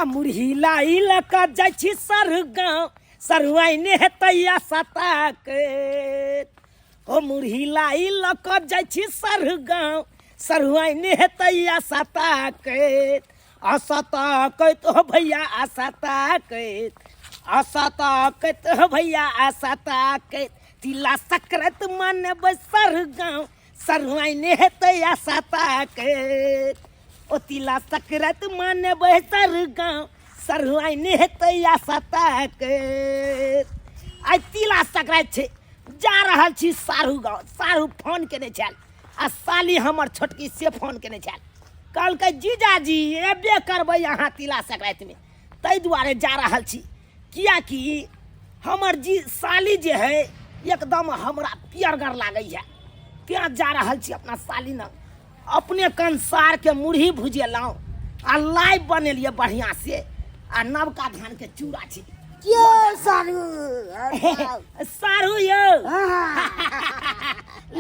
मुरही लाई लक जाइ छी सरु गाँव सरुआइने हेतैया सता के ओ मुरही लाई लक जाइ छी सरु गाँव सरुआइने हेतैया सता के असता के तो भैया असता के असता के तो भैया असता के तिला सकरत मन सरु गाँव सरुआइने हेतैया सता के ओ तिला सकरत मन सरु गाँव सरुआइने हेतैया सता के आई तिला सकरात छे जा रहल छी सारू गाँव सारू फोन केने छल आ साली हमर छोटकी से फोन केने छल कहलकै जीजाजी एबे करबै अहाँ तिला सकरात में तै दुआरे जा रहल छी कियाकि हमर जी साली जे है एकदम हमरा पियरगर लागै है त्या जा रहल छी अपना साली न अपने कंसार के मुरही भुजेलौं आ लाइव बनेलिए बढ़िया से आ नवका धान के चूड़ा छी क्यों सारू सारू यो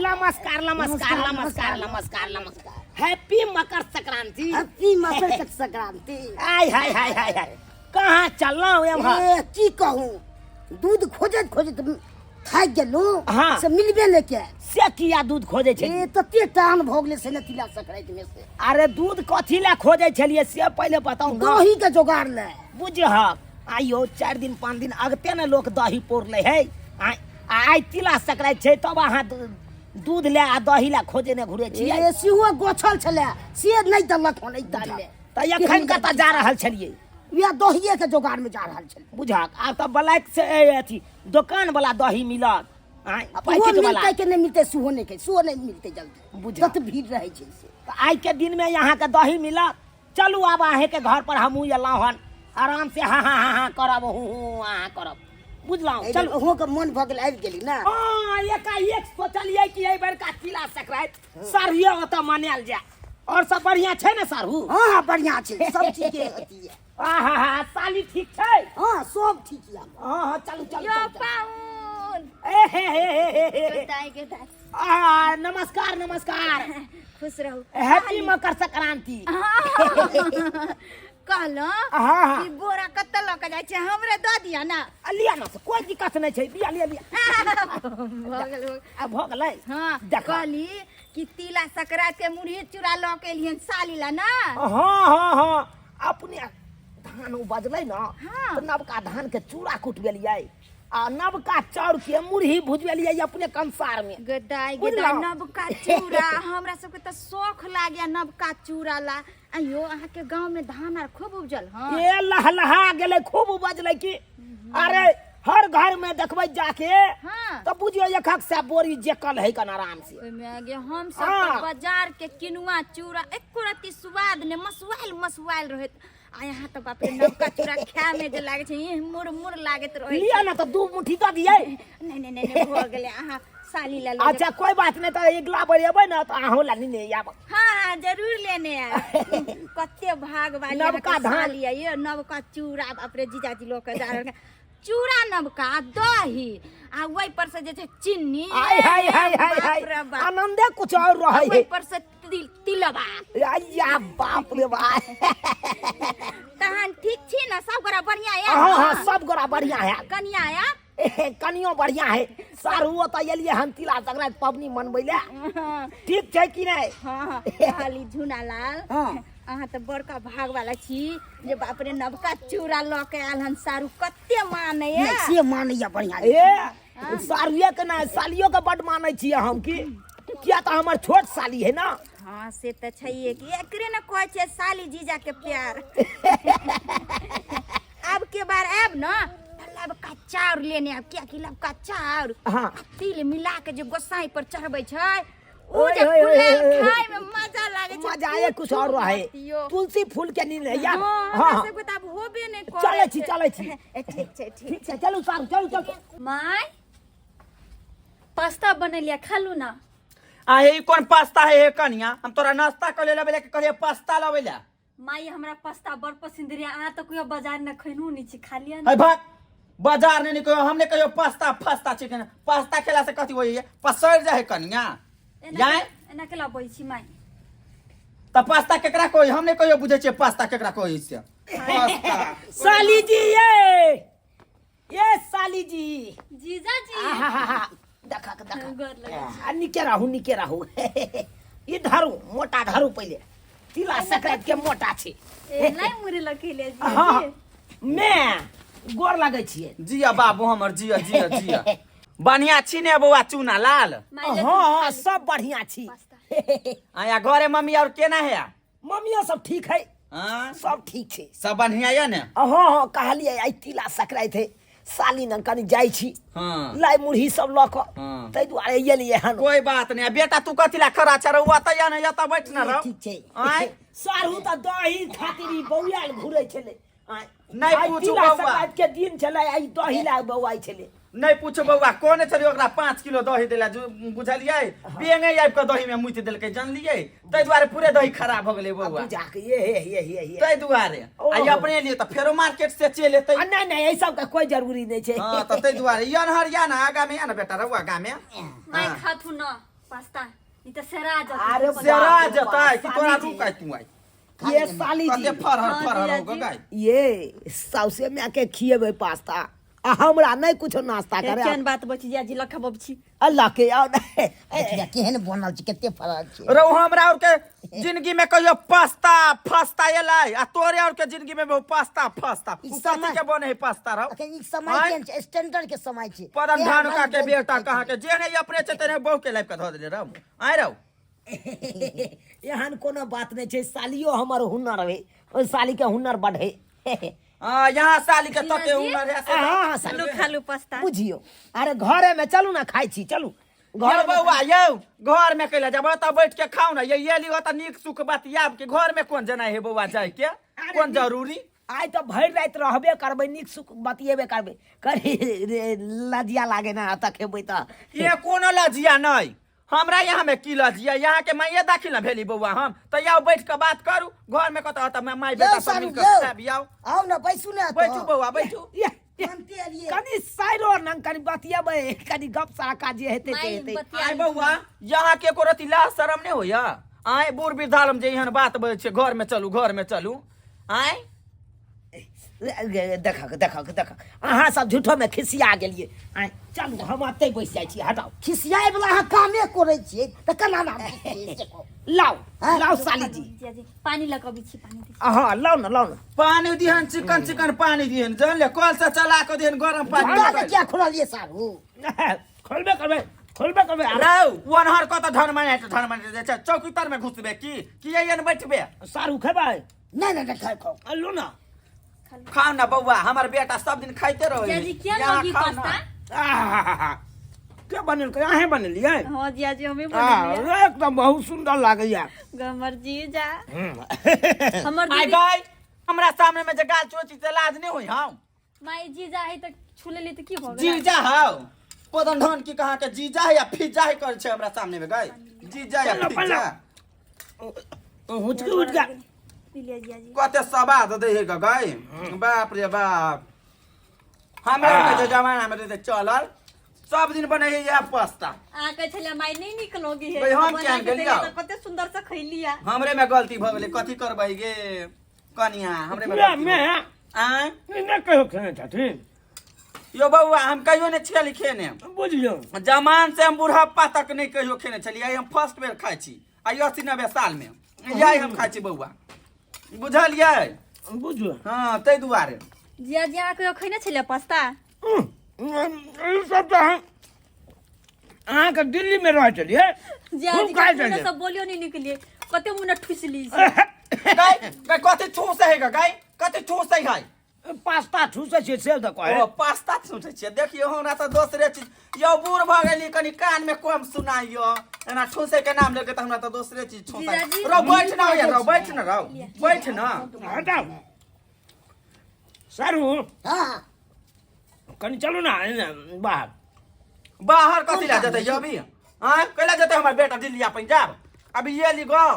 नमस्कार नमस्कार नमस्कार नमस्कार नमस्कार हैप्पी मकर संक्रांति हैप्पी मकर संक्रांति आय हाय हाय हाय हाय कहाँ चललौं एम्हर की कहूँ दूध खोजत खोजत थाक गेलू हाँ से मिलबे नहीं के से किया दूध खोजे छे तते टान भ गेले से तिला सकरात में से अरे दूध कथी ला खोजे छलिए से पहले बताऊ ना दही के जोगाड़ ले बुझह आइयो 4 दिन 5 दिन अगते न लोग दही पोर ले है आई तिला सकरात छे तब अहाँ दूध ले आ दही ला खोजे ने घुरे छी ए सिहो गोछल छले से नहीं दलक होने ताल ले त एखन कत जा रहल छलिए या दहिये के जोगाड़ में जा रहल छल बुझा आ त ब्लैक से अथी दुकान वाला दही मिलत पैकेट वाला के नहीं मिलते सुहो नहीं मिलते जल्दी बुझा तत भीड़ रहे छे से आई के दिन में यहाँ के दही मिलत चलू आब आहे के घर पर हमहू एलौं हन आराम से हाँ हाँ हाँ हाँ करब हूँ हाँ करब बुझलौं चल हो के मन भगल आबि गेली ना हां एकाएक सोचलिए कि एहि बेर का तिला सकरात सारियो ओत मनायल जाय और सब बढ़िया छै ने सारू हां बढ़िया छै सब ठीक है अथी है आहा हा साली ठीक छै हां सब ठीक है हां चलू चलू यो पाउन ए हे के दाई आ नमस्कार नमस्कार खुश रहू हैप्पी मकर संक्रांति कहलो हां कि बोरा कत ल के जाय छै हमरे द दिया ना लिया ना कोई दिक्कत नहीं छै लिया लिया लिया भगल अब भ गेलै हां कहली कि तिला सकरात के मुरही चूड़ा ल के लियन साली ला ना हां हां हां अपने धान उपजलै ना हाँ। तो नवका धान के चूड़ा कुटबेलियै आ नवका चाउर के मुरही भुजबेलियै अपने कंसार में गदाई बुझलौं? नवका चूड़ा हमरा सब के त शौक लागया नवका चूड़ा ला अयो अहाँ के गांव में धान आर खूब उपजल हां ए लहलहा गेलै खूब उपजलै कि अरे हर घर में देखबै जाके हां तो बुझियो एक से बोरी जेकल है कन आराम से ओय में आगे हम सब हाँ। बाजार के किनुआ चूड़ा एको रत्ती स्वाद ने मसुआल रहत आ यहाँ तो बाप रे नवका चूड़ा खाए में जे लागे छै मुर मुर लागत रहे लिया ना तो 2 मुट्ठी दऽ दियै नहीं भ गेले अहाँ साली ला अच्छा कोई बात नहीं तो अगला बार एबै ना तो अहूँ ला नहीं आब हाँ जरूर लेने आए कते भाग वाली नवका धान लिया ये नवका चूड़ा बाप रे जीजाजी लोग के जा रहल चूड़ा नवका दही आ वही पर से जे छै चीनी हाय हाय हाय हाय हाय बाप रे बाप। आनंदे कुछ और रहे वही है पर से तिलबा या बाप रे बाप तहन ठीक छी ना सब गोरा बढ़िया है हाँ हाँ सब गोरा बढ़िया है कनिया है कनियो बढ़िया है सारू तो एलिए हम तिला संक्रांति पबनी मनबै ले ठीक छै कि नहीं हाँ खाली झुना लाल हाँ। अहाँ तो बड़का भाग वाला छी जे बाप रे नवका चूड़ा ल के आयल हन सारू कते माने नहीं से मानैया बढ़िया ए सारुए के ना सालियो के बड मानै छियै हम की किया तो हमर छोट साली है ना हाँ से तो छैहे कि एकरे न कहै छै साली जीजा के प्यार अब के बार आब न लबका चाउर लेने आब किया कि लबका चाउर हाँ तिल मिला के जे गोसाई पर चढ़बै छै ओ ओए जे ओए ओए फुलाल खाय में मजा लागे छै मजा आए कुछ और रहे तुलसी फूल के नींद है यार हां सब के तब होबे नहीं करे चलै छी ठीक छै ठीक छै चलू सारू चलू माय पास्ता बनेलिया खालू ना हे कौन पास्ता है हे कनिया हम तोरा नाश्ता कर लेला बेले के कहलिए पास्ता लावेला माई हमरा पास्ता बड़ पसंद रे आ तो कोई बाजार न खैनू नी छी खालिया है भाग बाजार ने कहियो हमने कहियो पास्ता फास्ता चिकन पास्ता खेला से कथी होई है पसर जाए कनिया जाए एना केला बोई छी माई त पास्ता केकरा कोई हमने कहियो बुझे छे पास्ता केकरा कोई से पास्ता साली जी ये साली जी जीजा जी आहाहा, देखा गोर लगे निके रहू ये धरू मोटा धरू पहले तिला संक्रांति के मोटा छे ए नहीं मुरी लकीले जीजा हाँ जी मैं गोर लगे छिए जिया बाबू हमर जिया जिया जिया बढ़िया छी ने बौआ चूना लाल माइले हाँ सब बढ़िया छी आया घरे मम्मी और केना है मम्मियो सब ठीक है हाँ सब ठीक छे सब बढ़िया है ने हाँ कहलिए आई तिला संक्रांति है साली न कनी जाई छी हाँ लाई मुरही सब लक हाँ। तै दुआरे एलिए हन कोई बात नहीं बेटा तू कथिला खरा चरौआ त या नहीं या त बैठ न रह ठीक छे आय सारू त दही खातिर बौआल घुरै छले नहीं पूछू तिला बौआ संक्रांति के दिन छले आई दही ला बौआई छले नहीं पूछो बौआ कोने छली ओकरा 5 किलो दही देला बुझलिए बेंगे आबि के दही में मुति देलकै जानलिए तै दुआरे पूरे दही खराब भ गेलै बौआ बुझा के ये तै दुआरे आई अपने लिए त फेरो मार्केट से चल एतै नहीं नहीं ऐ सब का कोई जरूरी नहीं छे हां त तै दुआरे यन हरिया ना आगा में ना बेटा रहुआ गामे माई खाथु न पास्ता ई त सेरा अरे जत सेरा जताय कि तोरा रुकाय तू आई ये साली जी कते फरहर हो गई ये सौसे में के खिएबे पास्ता आ हमरा नहीं कुछो नाश्ता करे केन बात बची जिया जी लखा बबची अल्लाह के आओ केहन बनल छी कते फरल छी रहू हमरा और के जिंदगी में कहियो पास्ता फस्ता एलै आ तोरे और के जिंदगी में पास्ता फस्ता समय- के बने है पास्ता रहो अखन ई समय केहन छै स्टैंडर्ड के समय छै पदन ढानुका के बेटा कहा के जे नहीं अपने छै तेने बहु के लाइफ के ध देले रहू आइ रहू एहन कोनो बात नहीं छे सालियो हमर हुनर है ओ साली के हुनर बढ़े यहाँ साली के तते उमर है से हाँ खालू खालू पास्ता बुझियो अरे घरे में चलू ना खाई छी चलू घर घर में बौआ यौ घर में कैला जब त बैठ के खाऊ ना ये ली त नीक सुख बतियाब के घर में कोन जना है बौआ जाय के कोन जरूरी आइ तो भर रात रहबे करबे नीक सुख बतिएबे करबे करी लजिया लागे ना त खेबै त ये कोनो लजिया नहीं हमरा यहाँ में की लजिया यहाँ के माइए दाखिल न भेली बौआ हम तो यहाँ बैठ के बात करू घर में कत मैं माई बेटा सब मिल के खाब आओ आओ ना बैसू ना बैठू बौआ बैठू मानते अलिए कनी साइरो न कनी बतिएबे कनी गप सड़का जे हेते से हेते आय बौआ यहाँ के को रति लाज शरम नहीं होया आय बूढ़ वृद्धालम जे एहन बात बजे छे घर में चलू आय देखक अहाँ सब झूठो में खिसिया गेलिए आइ चलू हम अतै बैस जाइ छी हटाओ खिसियाए वाला अहाँ कामे करै छियै त केना नाम लाओ साली जी जिया जी पानी लगबी छी पानी दी हाँ लाओ ना पानी दिहन चिकन पानी दिहन जान ले कल से चला के दिहन गरम पानी हमरा क्या खुलल ये सारू खोलबे करबे रहू वनहर को तो धन माने चौकीतर में घुसबे की ये बैठबे सारू खेबै नहीं खाओ खाओ लो ना खाओ ना बौआ हमार बेटा सब दिन खाइते रहो जिया जी क्या लगी पास्ता क्या बनल के अहे बनलिए हां जिया जी हमें बनेलिए एकदम बहुत सुंदर लागैया गमर जीजा हमर आई दीदी गई हमरा सामने में जे गाल चोची से लाज नहीं होई हम माई जीजा है त छुले ले त की हो जीजा हाउ पदन धन की कहा के जीजा है या फिजा है कर छे हमरा सामने में गई जीजा या फिजा उठ जा लिया जिया जी कते सवाद दे है गई बाप रे बाप हमरा के जमाना में दे चलल सब दिन बने है या पास्ता आ के छले माई नहीं निकलोगी है भाई हम बना क्या के गेलिया? देलिए त कते सुंदर से खैलिया हमरे में गलती भ गेलै कथी करबै गे कनिया हमरे में मैं गलती मैं आय नहीं कहो खाना चाहती यो बउआ हम कहियो नहीं छली खेने बुझियो जमान से हम बुढ़ापा तक नहीं कहियो खेने छलिए हम फर्स्ट बेर खाइ छी आ 80-90 साल में यही हम खाइ छी बउआ बुझलिए बुझियो हाँ तै दुआरे जिया जी आ के खैने छले पास्ता ई सब तो हम अहाँ के दिल्ली में रह चलिए जिया खूब जी खाइ के छलिए। सब बोलियो नहीं निकलिए कते मुने ठुसली गई कथी ठूस है गई कथी ठूस है पास्ता ठूसे छै से त कहे ओ पास्ता छूटे छियै देखियो हमरा त दोसरे चीज यो बूढ़ भ गेली कनी कान में कम सुनाइयो एना ठूसे के नाम लेके त हमरा त दोसरे चीज ठूसा जीजाजी, रो बैठ ना या रो बैठ ना रो बैठ ना हटाओ सारू हां कनी चलू ना बाहर बाहर कथी ला जते यो अभी हां कैला जते हमर बेटा दिल्ली या पंजाब अभी ये ली गांव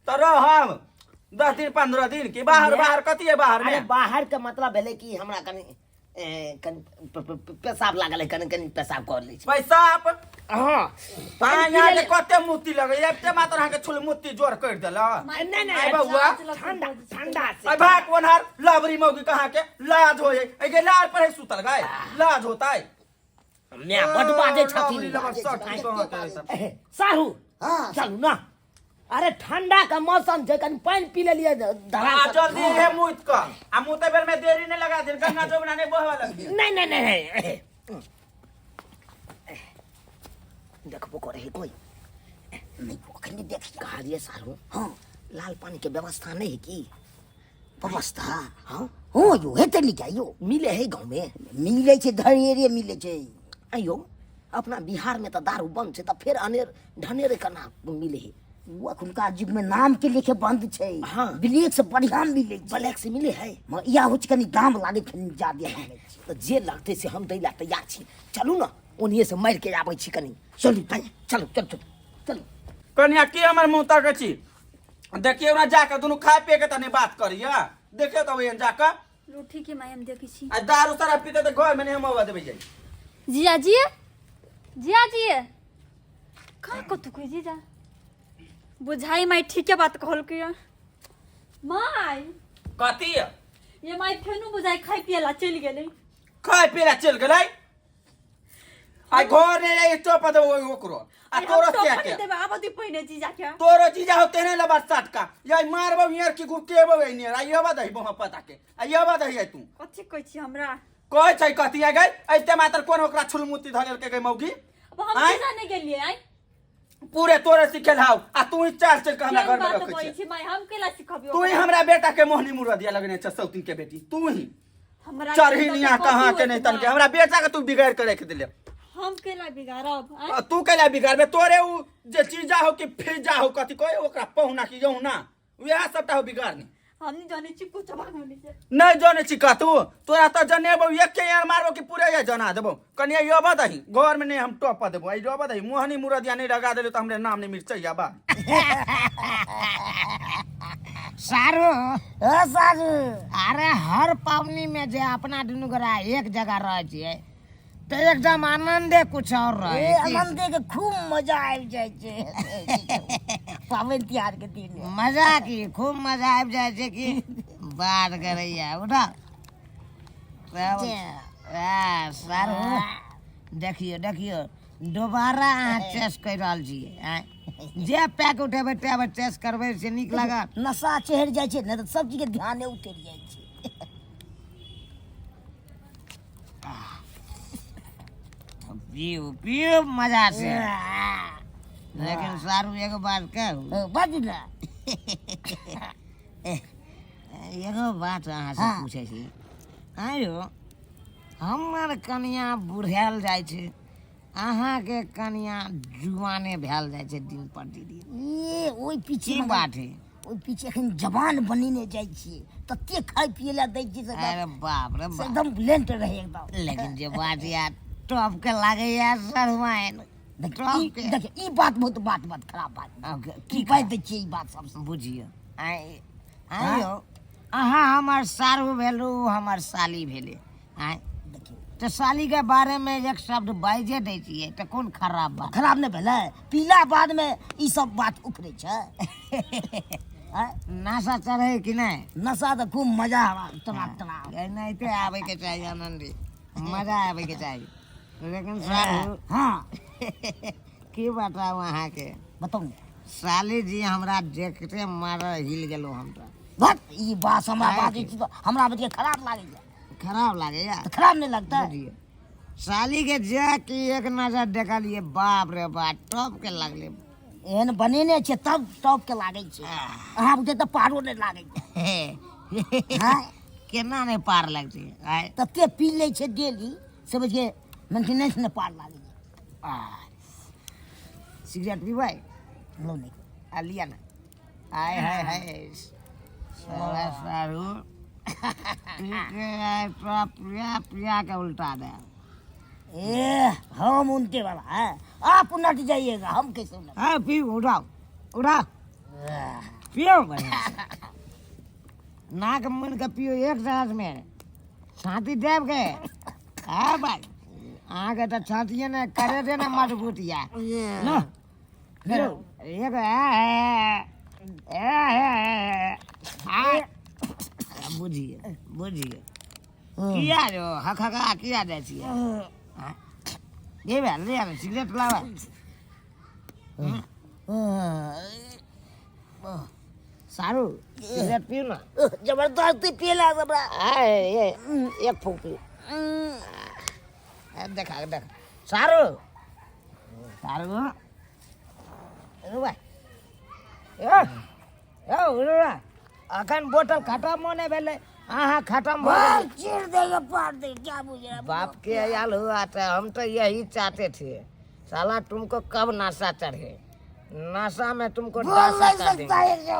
त रहब 10 दिन 15 दिन की बाहर बाहर कथी है बाहर अरे में बाहर के मतलब भेले कि हमरा कनी पेशाब लागल है कनी कनी पेशाब कर लै छै पैसा आप हाँ पानी यहाँ के कते मुत्ती लगे एकते मात्र अहाँ के छुल मुत्ती जोर कर देला नहीं नहीं आई बउआ ठंडा ठंडा से आई भाग वनहर लबरी मौगी कहाँ के लाज होए आई के लार पर है सुतल गाय लाज होता है मैं बड़ बाजे छथिन लबरी लबर सट की कहाँ के सब साहू हाँ। चलू ना अरे ठंडा का मौसम छै कनी पानी पी लेलिए धरा आ जल्दी है मुइत का आ मुते बेर में देरी नहीं लगा दे गंगा जमुना नहीं बहवा लगी नहीं नहीं नहीं नहीं देखबो करे है कोई नहीं ओखनी देख कहा दिए सारू हाँ लाल पानी के व्यवस्था नहीं है की व्यवस्था हाँ हो यो हेते नहीं क्या यो मिले है गाँव में मिले छै धड़ेरे मिले छै अयो अपना बिहार में तो दारू बंद छै तो फिर अनेर ढनेरे कना मिले है वो अखुनका युग में नाम के लेके बंद छै हाँ। ब्लैक से बढ़िया मिले छै ब्लैक से मिले है या हो कनी दाम लागे छै ज्यादा लागे छै तो जे लगते से हम दै ला तैयार छी चलू ना उन्हीं से मार के आबै छी कनी चलू चलो चल चल चलू कन्या के हमर मुंह तक छी देखिए ना जाकर दोनों खाए पिए के तने बात करिया देखिए तो वही जाकर लो ठीक है माय हम देखै छी आ दारू सारा पीते तो घर में नहीं हम आवा देबै जाई जिया जी जिया जी का कतु कोई जीजा बुझाई माय ठीक है बात कहल के माय कथी है ये माय फेनु बुझाई खाई पियला चल गेलै खाए पिए ला चल गेलै आई घर ने आई तो पद ओकरो आ तोरो क्या क्या देबे आबदी पहिने जीजा के तोरो चीज होते ने लबा सटका या मारबो यार की गु केबो ए ने आई हवा दही बहु पता के आई हवा दही तू कथि कहै छी हमरा कहै छै कथी आ गई ऐते मात्र कोन ओकरा छुलमुती धरल के गई मौगी अब हम आँय? जीजा ने गेलिए आई पूरे तोरे सिखेल हाउ आ तू ही चार चल के हमरा घर में बात रखै कहै छै छी माय हम केला सिखबियो तू ही हमरा बेटा के मोहनी मुरा दिया लगने छ सौतीन के बेटी तू ही हमरा चरहिनिया कहां के नहीं तन के हमरा बेटा के तू बिगाड़ के रख दिले हम केला बिगाड़ब आँय? तू कैला बिगाड़बे तोरे उ जे चीजा हो कि फिजा हो कथी कहे ओकरा पहुना की जहू ना वह सबटा हो बिगाड़नी हम नहीं जाने छी कुछ भागनी से नहीं जाने छिका तू तोरा तो जनेबो एक के यार मारबो कि पूरे या जना देबो कनिया यो बदही घर में नहीं हम टॉप देबो आई यो बदही मोहनी मुरदिया नहीं लगा देले तो हमरे नाम नहीं मिर्चैया बा सारू सारू अरे हर पावनी में जे अपना दुनू गोरा एक जगह रह छियै तो एकदम आनंदे कुछ और रहे आनंदे के खूब मजा आबि जाय छै पावन त्योहार के दिन मजा की खूब मजा आबि जाय छै कि बात करैया उठा सारू देखियो देखियो दोबारा अहाँ टेस्ट कर रहल छियै जे पैक उठेबै तेबै टेस्ट करबै से नीक लागत नशा चढ़ि जाइ छै ने तऽ सब चीज के ध्यान उतरि जाइ छै पियो पियो मजा से लेकिन सारू एगो बात कहू बाजू ना एगो बात अहाँ से पूछे छी आयो हमर कनिया बुढ़ायल जाइ छै अहाँ के कनिया जुआने भेल जाइ छै दिन प्रतिदिन ए ओइ पीछे की बात है ओइ पीछे एखन जवान बनिने जाइ छियै तते खाइ पिए ला दै छियै अरे बाप रे बाप एकदम ब्लेंट रहे एकदम लेकिन जे बात यार टॉप के लागे यार सरवाइन देखिए ई बात बहुत खराब बात की कह दै छियै ई बात सब बुझियो आइयो अहाँ हमर सारू भेलू हमर साली भेले आइ देखियो तो साली के बारे में एक शब्द बाइजे दै छियै तो कोन खराब बात खराब नहीं भेलै पीला बाद में ई सब बात उखड़े छै नशा चढ़े कि नहीं नशा तो खूब मजा तमाम एनाहिते आबे के चाहिए आनंदी मजा आबे के चाहिए लेकिन सारू हाँ की बताओ अहाँ के बताऊ साली जी हमरा देखते मारा हिल गेलो हमरा बस ई बात हमरा बात तो हमरा बत के खराब लागे या तो खराब नहीं लगता साली के जे की एक नजर देखलिए बाप रे बाप टॉप के लागले एहन बनेने छै तब टॉप के लागे छै अहाँ बुझे तो पारो नहीं लागे छै केना नहीं पार लग छै आय तते पी ले छै डेली समझ के मेंटेनेंस ने पार लागे सिगरेट पीबै लो नहीं आ लिया ना आय हाय हाय सारा सारू प्रिया प्रिया के उल्टा दे ए हम उनके वाला है आप उलट जाइएगा हम कैसे उलट हाँ पी उठाओ उठाओ पियो नाक मन का पियो एक गिलास में छाती देव के हाँ भाई आगे तो छातिए ने करे दे ना मजबूत या ना एक बुझिए बुझिए किया जो हक हका किया दे छिए ये बे ले सिगरेट लावा सारू सिगरेट पियो ना जबरदस्ती पियला सबरा ये एक फूक पियो देखा देखा सारू सारू रू भाई अखन बोतल खत्म होने वाले हाँ खत्म हो गई चीर देगा पार दे क्या बुझे बाप के याल हुआ था हम तो यही चाहते थे साला तुमको कब नशा चढ़े नशा में तुमको डसा कर देंगे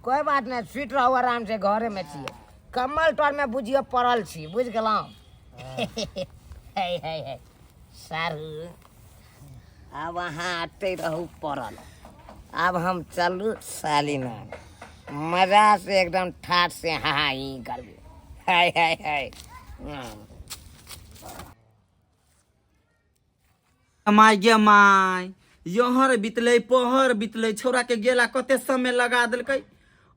कोई बात नहीं स्वीट रहो आराम से घरे में छिए कमल तोर में बुझियो पड़ल छी बुझ गेलौं है सारू अब वहाँ आते रहू पड़ल अब हम चलू सालीनाथ मजा से एकदम ठाट से हाँ ही करबे हाय माय गे माय यहर बितले पहर बितले छौरा के गेला कते समय लगा देलकै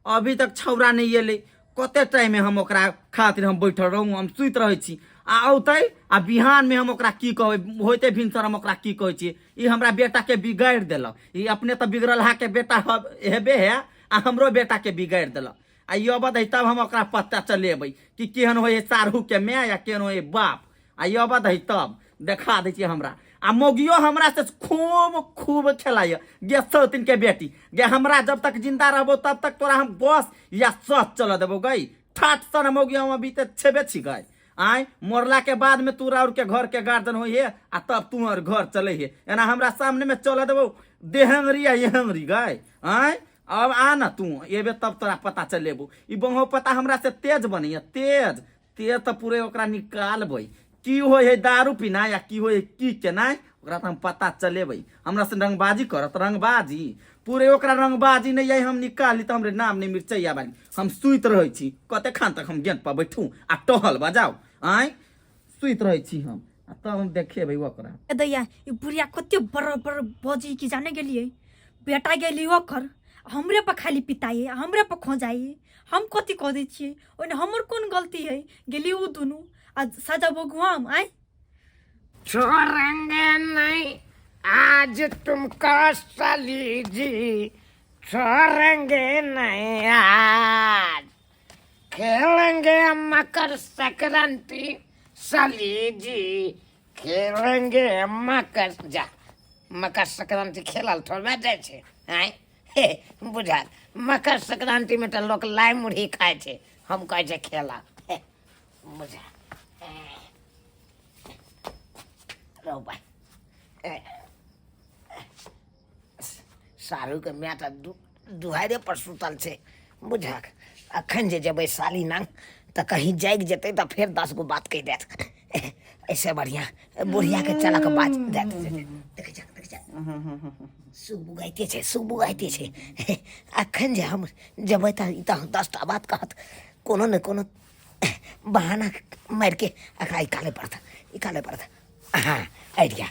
अभी तक छौरा नहीं एले कते टाइम में हम ओकरा खातिर हम बैठल रहूं हम सुइत रहै छी आ औतै आ बिहान में हम ओकरा की कहबै होइते भिनसर हम ओकरा की कहै छी ई हमरा बेटा के बिगाड़ देलक ई अपने तो बिगड़ल हा के बेटा हेबे है आ हमरो बेटा के बिगाड़ देलक आ यो बतै तब हम ओकरा पता चलेबै कि केहन होय सारहू के माय या केहन होय बाप आ यो बतै तब देखा दै छी हमरा आ मोगियो हमरा से खूब खेलाय गे सौतिन के बेटी गे हमरा जब तक जिंदा रहबो तब तक तोरा हम बस या सच चल देबो गई ठाट सन मोगियो हम अभी तक छेबे छी गई आय मोरला के बाद में तू और के घर के गार्डन होई है आ तब तू और घर चले है एना हमरा सामने में चल देबो देहंगरी या यहंगरी गई आय अब आ ना तू एबे तब तोरा पता चलेबो ई बंगो पता हमरा से तेज बनिया तेज तो पूरे ओकरा निकालबै की हो है दारू पीना या की हो है की केना ओकरा हम पता चलेबै हमरा से रंगबाजी करत रंगबाजी पूरे ओकरा रंगबाजी नहीं है हम निकाली तो हमरे नाम नहीं मिर्चैया बानी हम सुइत रहै छी कते खान तक हम गेंद पर बैठू आ टहल बजाओ आय सुइत रहै छी हम तब हम देखेबै ओकरा ए दैया ई बुढ़िया कते बड़ बजी की जाने गेलिए बेटा गेली ओकर हमरे पर खाली पिताई हमरे पर खोजाई हम कथी कह दै छियै ओने हमर कोन गलती है गेली उ दुनु आज सजा भोगवाम आय छोड़ेंगे नहीं आज तुमको साली जी छोड़ेंगे नहीं आज खेलेंगे मकर संक्रांति साली जी खेलेंगे मकर संक्रांति खेलल थोड़ा जाए छे आय बुझल मकर संक्रांति में तो लोग लाई मुढ़ी खाए छे हम कहे छे खेला बुझल रहो भाई सारू के मैं तो दुहारे पर सुतल छे बुझक अखन जे जब साली नांग तो कहीं जाग जेते तो फिर 10 गो बात कह देत ऐसे बढ़िया बुढ़िया के चला के बात देख जा सुबुगाइते छे अखन जे हम जब त 10 टा बात कहत कोनो न कोनो बहाना मार के अखा इकाले पड़ता हाँ आइडिया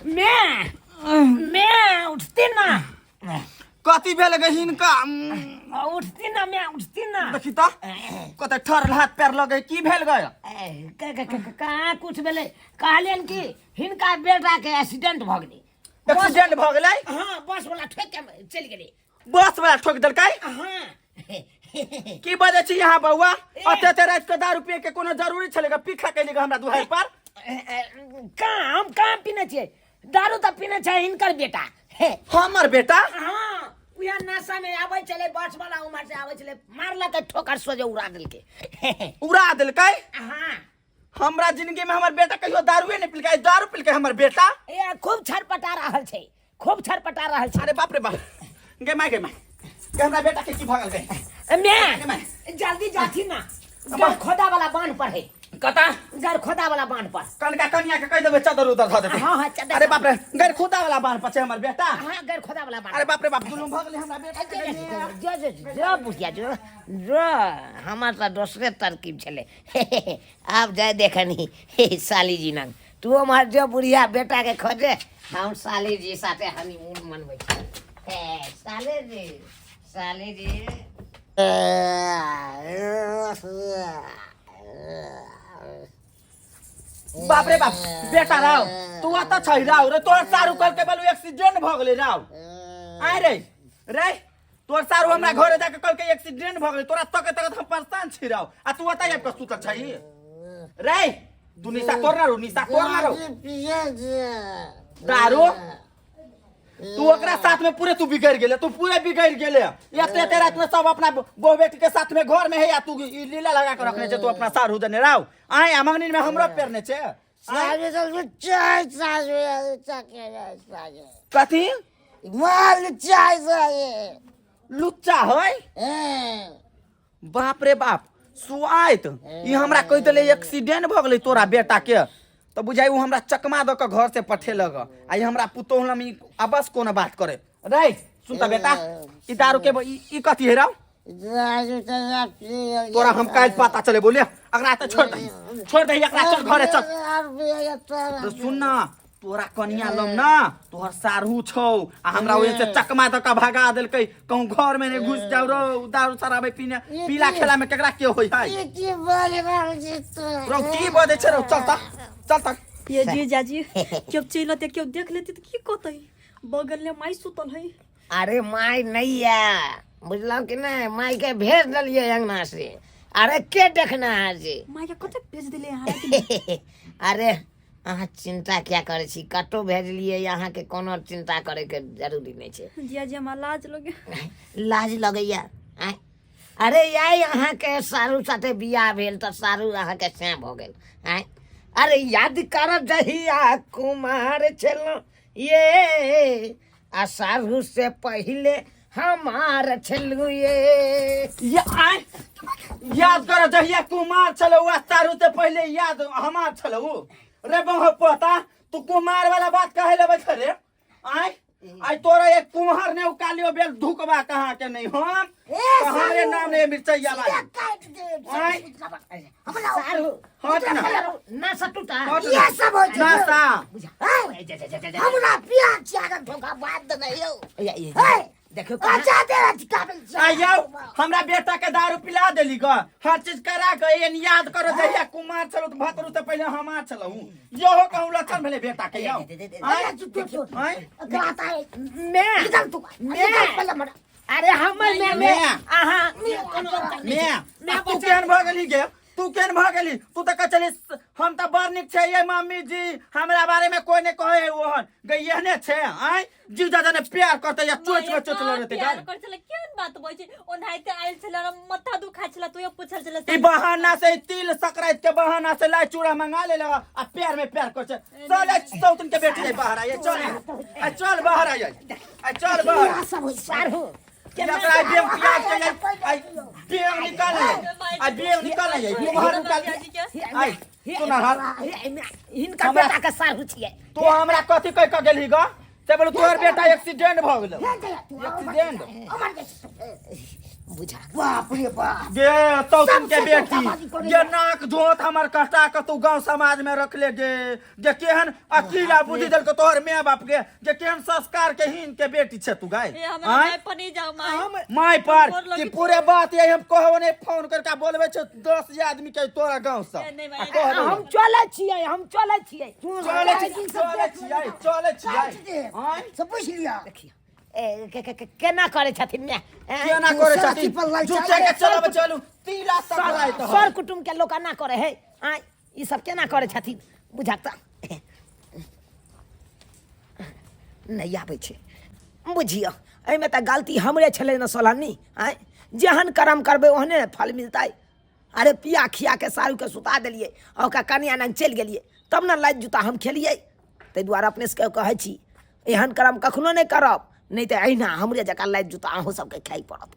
मैं उठती ना कथी भेल गे हिनका उठती ना मैं उठती ना देखी तो कते ठर हाथ पैर लगे की भेल गया कहाँ कुछ भेले कहलियन कि हिनका बेटा के एक्सीडेंट भ गेलै एक्सीडेंट भ गेलै हाँ बस वाला ठोक के चल गेलै बस वाला ठोक देलकै हाँ की बजे छी यहाँ बउआ अते रात के दारू पिए के कोनो जरूरी छलेगा पीखा कैली हमरा दुहार पर काम पीने छे दारू तो पीने छे हिनकर बेटा हमर बेटा हाँ उया नशा में आवे चले बस वाला उमर से आवे चले मारला के ठोकर सोजे उड़ा देलकै हाँ हमरा जिंदगी में हमर बेटा कहियो दारूए नहीं पिलकै दारू पिलकै हमर बेटा ए खूब छरपटा रहल छे अरे बाप रे बाप गे माय हमरा बेटा के की भगल गए मैं जल्दी जाथी ना खोदा वाला बांध पर है कता घर खोदा वाला बांध पर। कनका कन्या के कह देबे चादर उधर धऽ देते। हाँ, चादर। अरे बाप रे घर खुदा वाला बांध पर छै हमर बेटा। हाँ, घर खोदा वाला बांध। अरे बाप रे बाप जुलुम भ गेलै हमरा बेटा के। जो बुझिया जो हमार तो दूसरे तरकीब छले। आप जाए देखनी साली जी नंग तू हमार जो बुढ़िया बेटा के खोजे हम साली जी साथे हनीमून मनबै साले जी बाप रे बाप बेटा राव तू आता छै राव रे तोर सारू कल के बोलू एक्सीडेंट भ गेलै राव। आइ रे तोर सारू हमरा घरे जाके कल के एक्सीडेंट भ गेलै तोरा तक हम परेशान छी राव आ तू आता आबि के सुतल छै रे। तू निशा तोड़ ना रो दारू तू ओकरा साथ में पूरे तू बिगड़ गेले एते रात में सब अपना बहू बेटी के साथ में घर में है या तू ई लीला लगा के रखने छे तू अपना सारू देने राव। आय मंगनी में हमरो पेरने छे कथी लुच्चा है बाप रे बाप सुआइत ई हमरा कह देले एक्सीडेंट भ गेलै तोरा बेटा के तो बुझाई उ हमरा चकमा द के घर से पठेलक आ हमरा पुतोह हम अबस कोन बात करे रे सुन त बेटा ई दारू के ई कथी है राव तोरा हम काल पता चले बोले अगरा त छोड़ दे एकरा चल घरे चल। सुन ना तोरा कनिया लम ना तोहर सारू छौ आ हमरा ओए से चकमा द के भगा देलकै कहूं घर में ने घुस जाऊ रो दारू शराब पीने पीला खेला में केकरा के होई है रो की बदे छै रो चल तक ये जी जाजी क्यों चिल्लाते क्यों देख लेते तो की कहते बगल में माई सुतल है। अरे माई नहीं है बुझल कि नहीं माई के भेज दिलिए अंगना से। अरे के देखना है जी माई के कते भेज दिले यहाँ अरे अहाँ चिंता क्या करे छी कतो भेजलिए यहाँ के कोनो चिंता करे के जरूरी नहीं छे। जिया जी हमरा लाज लगे लाज लगैया अरे याई अहाँ के सारू साथे बियाह भेल त सारू अहाँ के से भ गेल अरे याद करब जहिया कुमार छल ये आ सारू से पहले हमार छलू ये आय याद कर जहिया कुमार छलो आ सारू से पहले याद हमार छलो रे बहु पता तू कुमार वाला बात कहे लेबे रे आय आई तोरा एक कुम्हार ने उकालियो बेल धुकबा कहां के नहीं हम हमरे नाम ने मिर्चैया वाला सारू हट ना ना सटुता ये सब हो ना सा हमरा प्यार चागन धोखा बात नहीं हो देखो अच्छा दे काबिल आयो हमरा बेटा के दारू पिला देली ग हर चीज करा के एन याद करो जहिया कुमार छलो त भतरू से पहले हमार छलो यो कहू लक्षण भेले बेटा के यो गाता है मैं निकल तू मैं अरे हमर मैं आहा मैं तू केहन भ गेली गे तू केहन भ गेली तू त कह चली हम त बड़ निक छै ये मम्मी जी हमरा बारे में कोई ने कहे ओहन गई एहने छै आय जीव दादा ने प्यार करते या चोच में चोच रहते प्यार कर छले केन बात बोल छै ओनाइते आइल छले और मथा दुखा छले तू पूछल छले ई बहाना से तिल संक्रांति के बहाना से लाई चूड़ा मंगा ले लगा आ प्यार में प्यार कर छै चल सौतन के बेटी बाहर आइए चल बाहर आइए चल बाहर सब सारू एकरा बेम प्यार के आई बेम निकाल आई बेम निकाल आई बाहर निकाल आई तू ना इनका बेटा का सारू छिए तू हमरा कथि कह के गेलही ग से बोल तोहर बेटा एक्सीडेंट भ गेल एक्सीडेंट बुझा बाप रे बाप गे सौतन के बेटी ये नाक धोत हमर कष्टा के तू गांव समाज में रख ले गे जे केहन अकेला बुद्धि दल के तोहर माय बाप के जे केहन संस्कार के हीन के बेटी छे तू गाय माय पर नहीं जाओ माय पर कि पूरे बात ये हम कहबो ने फोन करके बोलबे छ 10 आदमी के तोरा गांव से हम चले छिए चले छिए सब पूछ लिया देखिए केना करे छथिन ने केना करे छथिन जुटे के चलब चलू तीला सकराय त सर कुटुंब के लोग ना करे है आ ई सब केना करे छथिन बुझाता नहीं आबै छै बुझियो एमे त गलती हमरे छले न सोलानी आ जेहन कर्म करबे ओहने फल मिलतै। अरे पिया खिया के सारू के सुता देलिए और का कन्या नंग चल गेलिए तब न लाज जूता हम खेलिए तै द्वारा अपने से कहै छी एहन कर्म कखनो नहीं करब नहीं तो अहिना हमरे जका लाज जूता अहूँ सबके खाई पड़त।